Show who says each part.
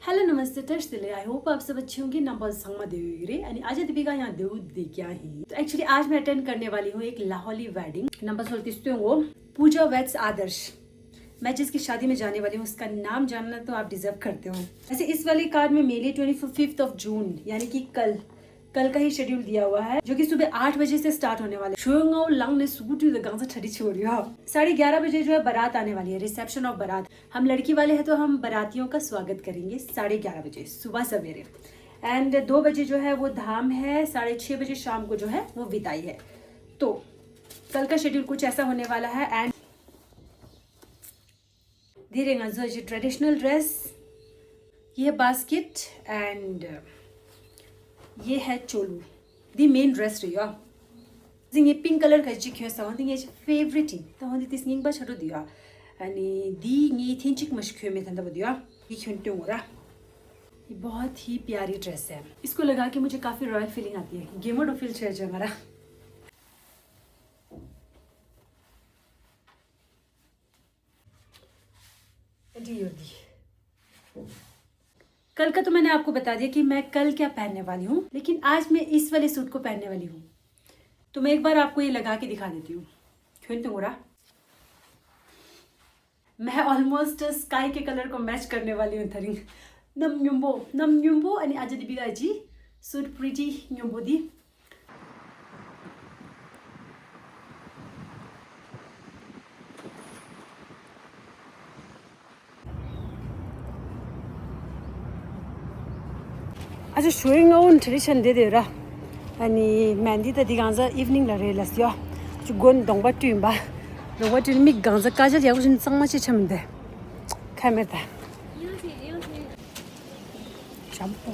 Speaker 1: Hello नमस्ते टर्सले I hope आप सब अच्छे होंगे नंबर संगमा देवगिरी आणि आज दीपिका यहाँ देव दे क्या ही तो एक्चुअली आज मैं अटेंड करने वाली हूँ एक लाहौली वेडिंग नंबर सोलती वो पूजा वेड्स आदर्श। मैं जिसकी शादी में जाने वाली हूँ उसका नाम जानना तो आप डिजर्व करते हो। वैसे इस वाले कार्ड में मेरे लिए 25 जून यानी कि कल का ही शेड्यूल दिया हुआ है जो कि सुबह 8 बजे से स्टार्ट होने वाले। 11:30 बजे जो है बारात आने वाली है, रिसेप्शन ऑफ बारात। हम लड़की वाले हैं तो हम बारातियों का स्वागत करेंगे 11:30 बजे सुबह सवेरे। एंड 2 बजे जो है वो धाम है, 6:30 बजे शाम को जो है वो विदाई है। तो कल का शेड्यूल कुछ ऐसा होने वाला है। एंड धीरे ट्रेडिशनल ड्रेस, ये बास्केट एंड ये है चोलू दी मेन ड्रेस रही ये पिंक कलर का जिक है फेवरेट तो तीन बार छो दिया दी थिंचिक मशक्यो में था दिया ये बहुत ही प्यारी ड्रेस है। इसको लगा के मुझे काफी रॉयल फीलिंग आती है। गेमर फील है हमारा। कल का तो मैंने आपको बता दिया कि मैं कल क्या पहनने वाली हूँ, लेकिन आज मैं इस वाले सूट को पहनने वाली हूँ। तो मैं एक बार आपको ये लगा के दिखा देती हूँ। मैं ऑलमोस्ट स्काई के कलर को मैच करने वाली हूँ। थरिंग नम न्युम्बो अनि आज दीपिका जी सूट प्रिटी न्युम्बो दी। आज शोइंग ओन ट्रेडिशन दे देरा अनि मेहंदी त दिगांजा इवनिंग ला रे लस्यो जुगोन दोंबा ट्युम्बा दोंबा ट्युम मि गांजा काजा यागु जिन संगमा छि छमदे खामेता शैम्पू